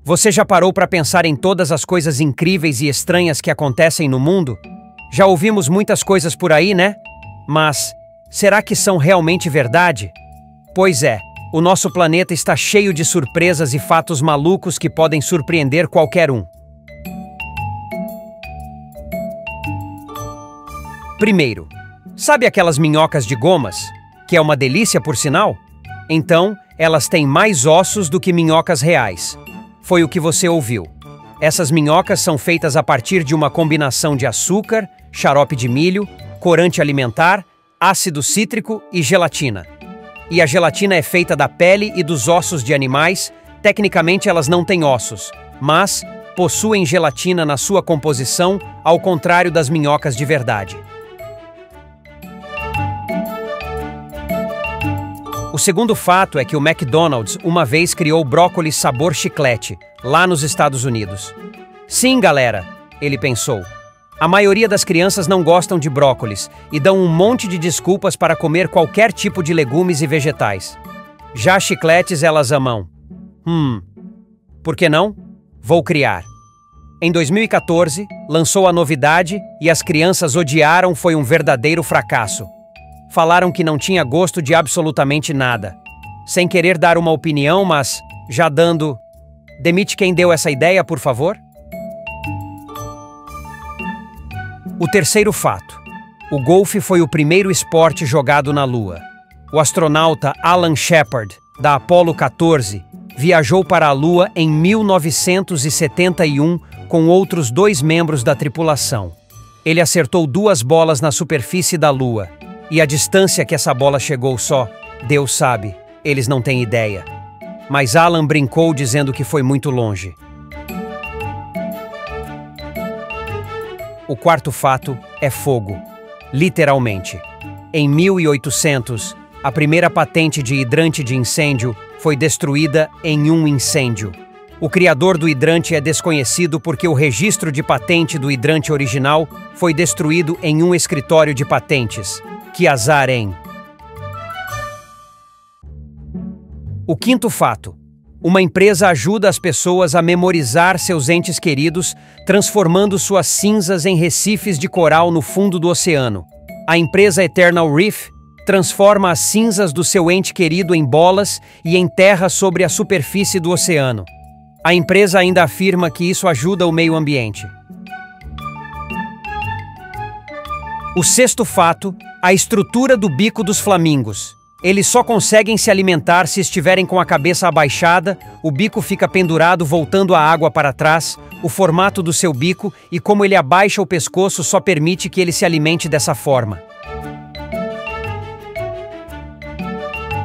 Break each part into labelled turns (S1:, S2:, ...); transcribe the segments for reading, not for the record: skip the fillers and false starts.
S1: Você já parou para pensar em todas as coisas incríveis e estranhas que acontecem no mundo? Já ouvimos muitas coisas por aí, né? Mas será que são realmente verdade? Pois é, o nosso planeta está cheio de surpresas e fatos malucos que podem surpreender qualquer um. Primeiro, sabe aquelas minhocas de gomas? Que é uma delícia, por sinal? Então, elas têm mais ossos do que minhocas reais. Foi o que você ouviu. Essas minhocas são feitas a partir de uma combinação de açúcar, xarope de milho, corante alimentar, ácido cítrico e gelatina. E a gelatina é feita da pele e dos ossos de animais. Tecnicamente elas não têm ossos, mas possuem gelatina na sua composição, ao contrário das minhocas de verdade. O segundo fato é que o McDonald's uma vez criou brócolis sabor chiclete, lá nos Estados Unidos. Sim, galera, ele pensou. A maioria das crianças não gostam de brócolis e dão um monte de desculpas para comer qualquer tipo de legumes e vegetais. Já chicletes elas amam. Por que não? Vou criar. Em 2014, lançou a novidade e as crianças odiaram, foi um verdadeiro fracasso. Falaram que não tinha gosto de absolutamente nada. Sem querer dar uma opinião, mas já dando... Demite quem deu essa ideia, por favor? O terceiro fato. O golfe foi o primeiro esporte jogado na Lua. O astronauta Alan Shepard, da Apollo 14, viajou para a Lua em 1971 com outros 2 membros da tripulação. Ele acertou 2 bolas na superfície da Lua. E a distância que essa bola chegou só, Deus sabe, eles não têm ideia. Mas Alan brincou dizendo que foi muito longe. O quarto fato é fogo, literalmente. Em 1800, a primeira patente de hidrante de incêndio foi destruída em um incêndio. O criador do hidrante é desconhecido porque o registro de patente do hidrante original foi destruído em um escritório de patentes. Que azar, hein? O quinto fato. Uma empresa ajuda as pessoas a memorizar seus entes queridos, transformando suas cinzas em recifes de coral no fundo do oceano. A empresa Eternal Reef transforma as cinzas do seu ente querido em bolas e enterra sobre a superfície do oceano. A empresa ainda afirma que isso ajuda o meio ambiente. O sexto fato, a estrutura do bico dos flamingos. Eles só conseguem se alimentar se estiverem com a cabeça abaixada, o bico fica pendurado voltando a água para trás, o formato do seu bico e como ele abaixa o pescoço só permite que ele se alimente dessa forma.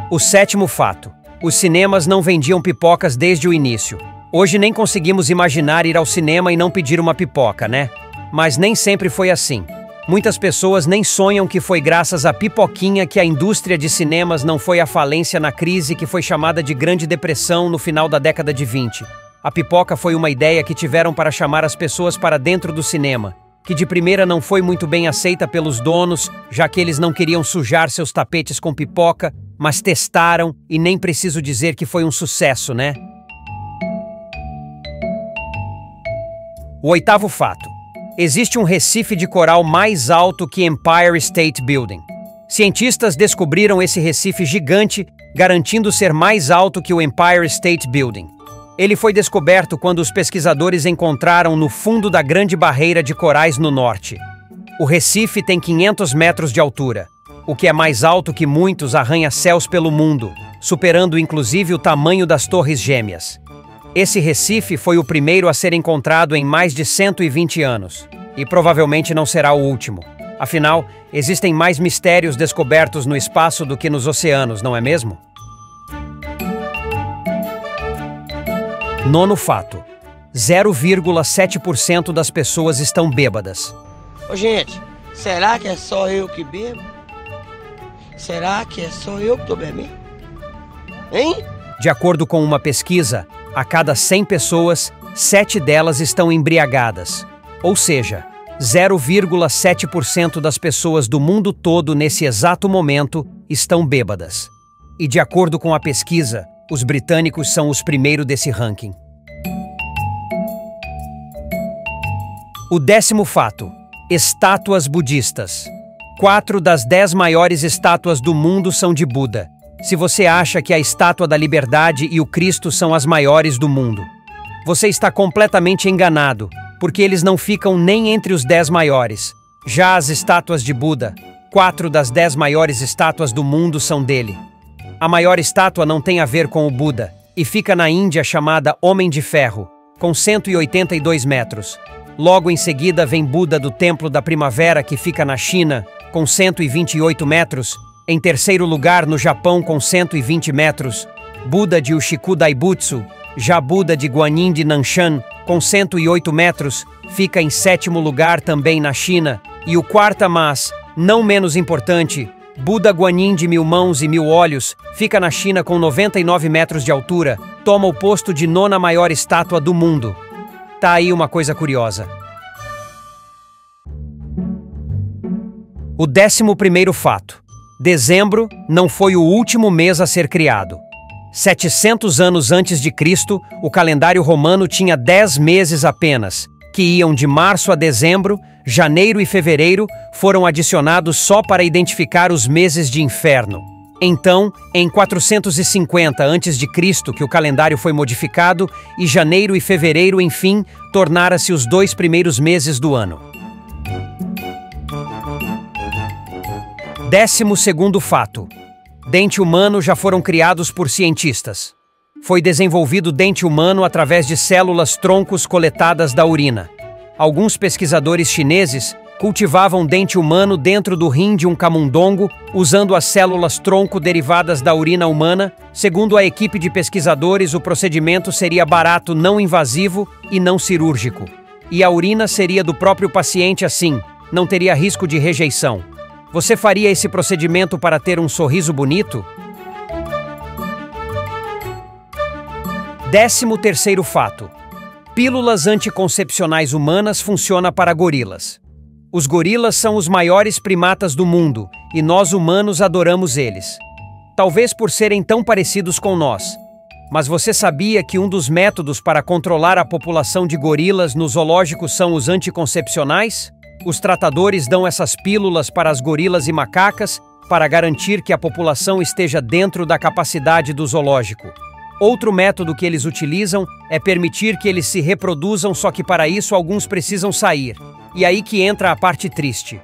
S1: O sétimo fato. Os cinemas não vendiam pipocas desde o início. Hoje nem conseguimos imaginar ir ao cinema e não pedir uma pipoca, né? Mas nem sempre foi assim. Muitas pessoas nem sonham que foi graças à pipoquinha que a indústria de cinemas não foi à falência na crise que foi chamada de Grande Depressão no final da década de 20. A pipoca foi uma ideia que tiveram para chamar as pessoas para dentro do cinema, que de primeira não foi muito bem aceita pelos donos, já que eles não queriam sujar seus tapetes com pipoca, mas testaram e nem preciso dizer que foi um sucesso, né? O oitavo fato. Existe um recife de coral mais alto que Empire State Building. Cientistas descobriram esse recife gigante, garantindo ser mais alto que o Empire State Building. Ele foi descoberto quando os pesquisadores encontraram no fundo da Grande Barreira de Corais no norte. O recife tem 500 metros de altura, o que é mais alto que muitos arranha-céus pelo mundo, superando inclusive o tamanho das Torres Gêmeas. Esse recife foi o primeiro a ser encontrado em mais de 120 anos, e provavelmente não será o último. Afinal, existem mais mistérios descobertos no espaço do que nos oceanos, não é mesmo? Nono fato. 0,7% das pessoas estão bêbadas.
S2: Ô gente, será que é só eu que bebo? Será que é só eu que tô bebendo? Hein?
S1: De acordo com uma pesquisa, a cada 100 pessoas, 7 delas estão embriagadas. Ou seja, 0,7% das pessoas do mundo todo nesse exato momento estão bêbadas. E de acordo com a pesquisa, os britânicos são os primeiros desse ranking. O 10º fato: estátuas budistas. 4 das 10 maiores estátuas do mundo são de Buda. Se você acha que a Estátua da Liberdade e o Cristo são as maiores do mundo, você está completamente enganado, porque eles não ficam nem entre os 10 maiores. Já as estátuas de Buda, 4 das 10 maiores estátuas do mundo são dele. A maior estátua não tem a ver com o Buda, e fica na Índia, chamada Homem de Ferro, com 182 metros. Logo em seguida vem Buda do Templo da Primavera, que fica na China, com 128 metros. Em terceiro lugar, no Japão, com 120 metros, Buda de Uchiku Daibutsu. Já Buda de Guanyin de Nanshan, com 108 metros, fica em sétimo lugar também na China. E o quarto, mas não menos importante, Buda Guanyin de 1000 mãos e 1000 olhos, fica na China com 99 metros de altura, toma o posto de 9ª maior estátua do mundo. Tá aí uma coisa curiosa. O 11º fato: dezembro não foi o último mês a ser criado. 700 anos antes de Cristo, o calendário romano tinha 10 meses apenas, que iam de março a dezembro. Janeiro e fevereiro foram adicionados só para identificar os meses de inferno. Então, em 450 a.C., que o calendário foi modificado, e janeiro e fevereiro, enfim, tornaram-se os 2 primeiros meses do ano. 12º fato: dente humano já foram criados por cientistas. Foi desenvolvido dente humano através de células-troncos coletadas da urina. Alguns pesquisadores chineses cultivavam dente humano dentro do rim de um camundongo, usando as células-tronco derivadas da urina humana. Segundo a equipe de pesquisadores, o procedimento seria barato, não invasivo e não cirúrgico. E a urina seria do próprio paciente, assim, não teria risco de rejeição. Você faria esse procedimento para ter um sorriso bonito? 13º fato: pílulas anticoncepcionais humanas funcionam para gorilas. Os gorilas são os maiores primatas do mundo e nós humanos adoramos eles. Talvez por serem tão parecidos com nós. Mas você sabia que um dos métodos para controlar a população de gorilas nos zoológicos são os anticoncepcionais? Os tratadores dão essas pílulas para as gorilas e macacas para garantir que a população esteja dentro da capacidade do zoológico. Outro método que eles utilizam é permitir que eles se reproduzam, só que para isso alguns precisam sair. E aí que entra a parte triste.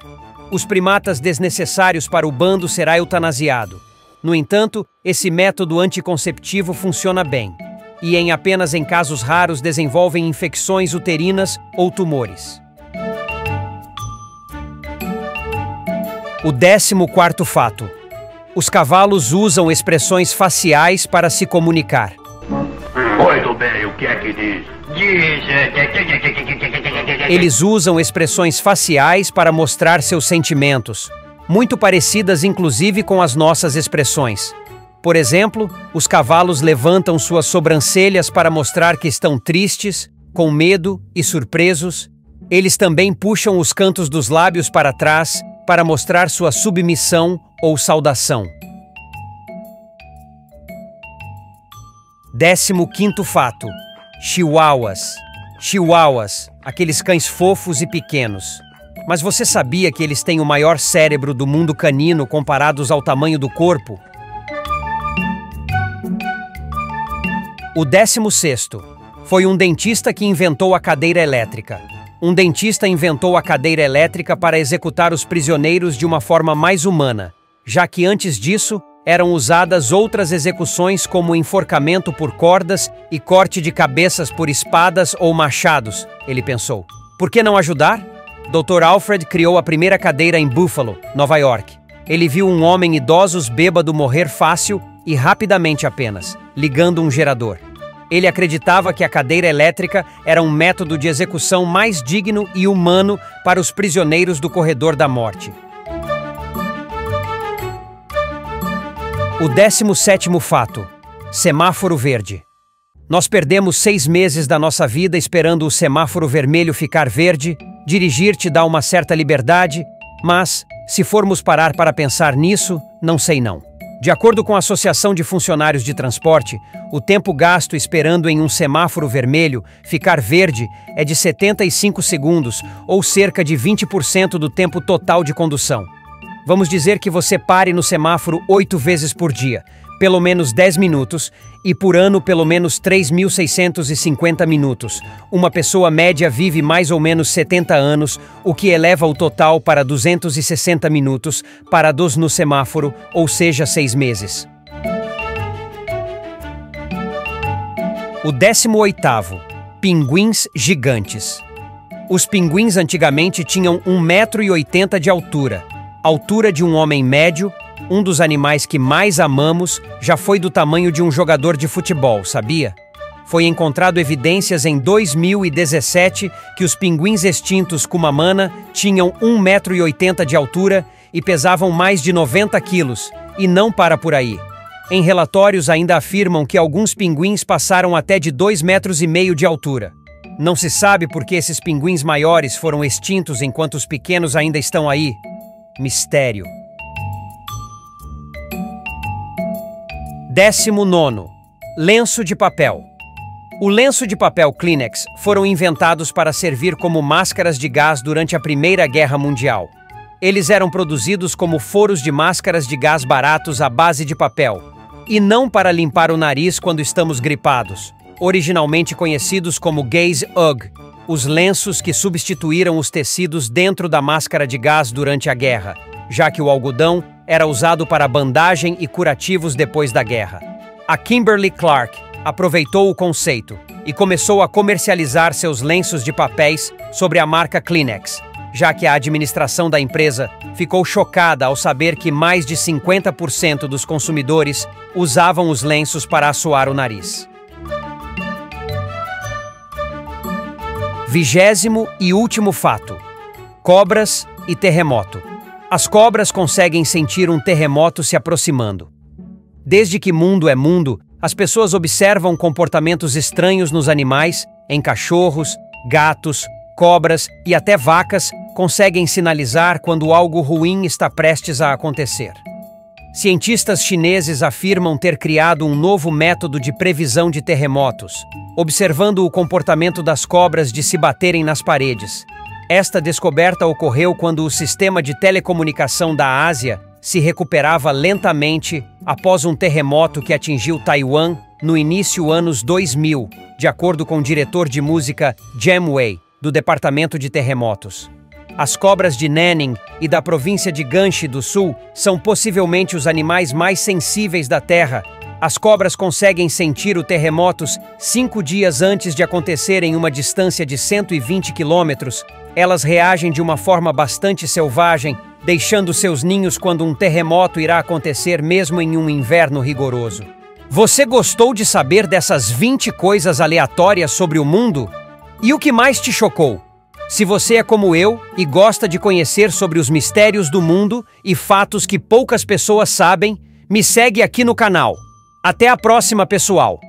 S1: Os primatas desnecessários para o bando será eutanasiado. No entanto, esse método anticonceptivo funciona bem. E apenas em casos raros desenvolvem infecções uterinas ou tumores. O 14º fato: os cavalos usam expressões faciais para se comunicar.
S3: Muito bem, o que é que diz?
S1: Eles usam expressões faciais para mostrar seus sentimentos, muito parecidas inclusive com as nossas expressões. Por exemplo, os cavalos levantam suas sobrancelhas para mostrar que estão tristes, com medo e surpresos. Eles também puxam os cantos dos lábios para trás para mostrar sua submissão ou saudação. 15º fato: chihuahuas. Chihuahuas, aqueles cães fofos e pequenos. Mas você sabia que eles têm o maior cérebro do mundo canino comparados ao tamanho do corpo? O 16º: foi um dentista que inventou a cadeira elétrica. Um dentista inventou a cadeira elétrica para executar os prisioneiros de uma forma mais humana, já que antes disso eram usadas outras execuções como enforcamento por cordas e corte de cabeças por espadas ou machados, ele pensou. Por que não ajudar? Dr. Alfred criou a primeira cadeira em Buffalo, Nova York. Ele viu um homem idoso bêbado morrer fácil e rapidamente apenas, ligando um gerador. Ele acreditava que a cadeira elétrica era um método de execução mais digno e humano para os prisioneiros do corredor da morte. O 17º fato: semáforo verde. Nós perdemos 6 meses da nossa vida esperando o semáforo vermelho ficar verde. Dirigir te dá uma certa liberdade, mas, se formos parar para pensar nisso, não sei não. De acordo com a Associação de Funcionários de Transporte, o tempo gasto esperando em um semáforo vermelho ficar verde é de 75 segundos, ou cerca de 20% do tempo total de condução. Vamos dizer que você pare no semáforo 8 vezes por dia, pelo menos 10 minutos, e por ano pelo menos 3.650 minutos. Uma pessoa média vive mais ou menos 70 anos, o que eleva o total para 260 minutos parados no semáforo, ou seja, 6 meses. O 18º, pinguins gigantes. Os pinguins antigamente tinham 1,80 m de altura de um homem médio. Um dos animais que mais amamos já foi do tamanho de um jogador de futebol, sabia? Foi encontrado evidências em 2017 que os pinguins extintos Cumamana tinham 1,80 m de altura e pesavam mais de 90 quilos, e não para por aí. Em relatórios ainda afirmam que alguns pinguins passaram até de 2,5 m de altura. Não se sabe por que esses pinguins maiores foram extintos enquanto os pequenos ainda estão aí. Mistério. 19º, lenço de papel. O lenço de papel Kleenex foram inventados para servir como máscaras de gás durante a Primeira Guerra Mundial. Eles eram produzidos como foros de máscaras de gás baratos à base de papel, e não para limpar o nariz quando estamos gripados, originalmente conhecidos como Gaze Ugg, os lenços que substituíram os tecidos dentro da máscara de gás durante a guerra, já que o algodão era usado para bandagem e curativos depois da guerra. A Kimberly-Clark aproveitou o conceito e começou a comercializar seus lenços de papéis sobre a marca Kleenex, já que a administração da empresa ficou chocada ao saber que mais de 50% dos consumidores usavam os lenços para assoar o nariz. 20º e último fato: cobras e terremoto. As cobras conseguem sentir um terremoto se aproximando. Desde que mundo é mundo, as pessoas observam comportamentos estranhos nos animais, em cachorros, gatos, cobras e até vacas conseguem sinalizar quando algo ruim está prestes a acontecer. Cientistas chineses afirmam ter criado um novo método de previsão de terremotos, observando o comportamento das cobras de se baterem nas paredes. Esta descoberta ocorreu quando o sistema de telecomunicação da Ásia se recuperava lentamente após um terremoto que atingiu Taiwan no início anos 2000, de acordo com o diretor de música Jam Wei, do Departamento de Terremotos. As cobras de Nanning e da província de Ganshi do Sul são possivelmente os animais mais sensíveis da Terra. As cobras conseguem sentir os terremotos 5 dias antes de acontecer em uma distância de 120 quilômetros. Elas reagem de uma forma bastante selvagem, deixando seus ninhos quando um terremoto irá acontecer mesmo em um inverno rigoroso. Você gostou de saber dessas 20 coisas aleatórias sobre o mundo? E o que mais te chocou? Se você é como eu e gosta de conhecer sobre os mistérios do mundo e fatos que poucas pessoas sabem, me segue aqui no canal. Até a próxima, pessoal!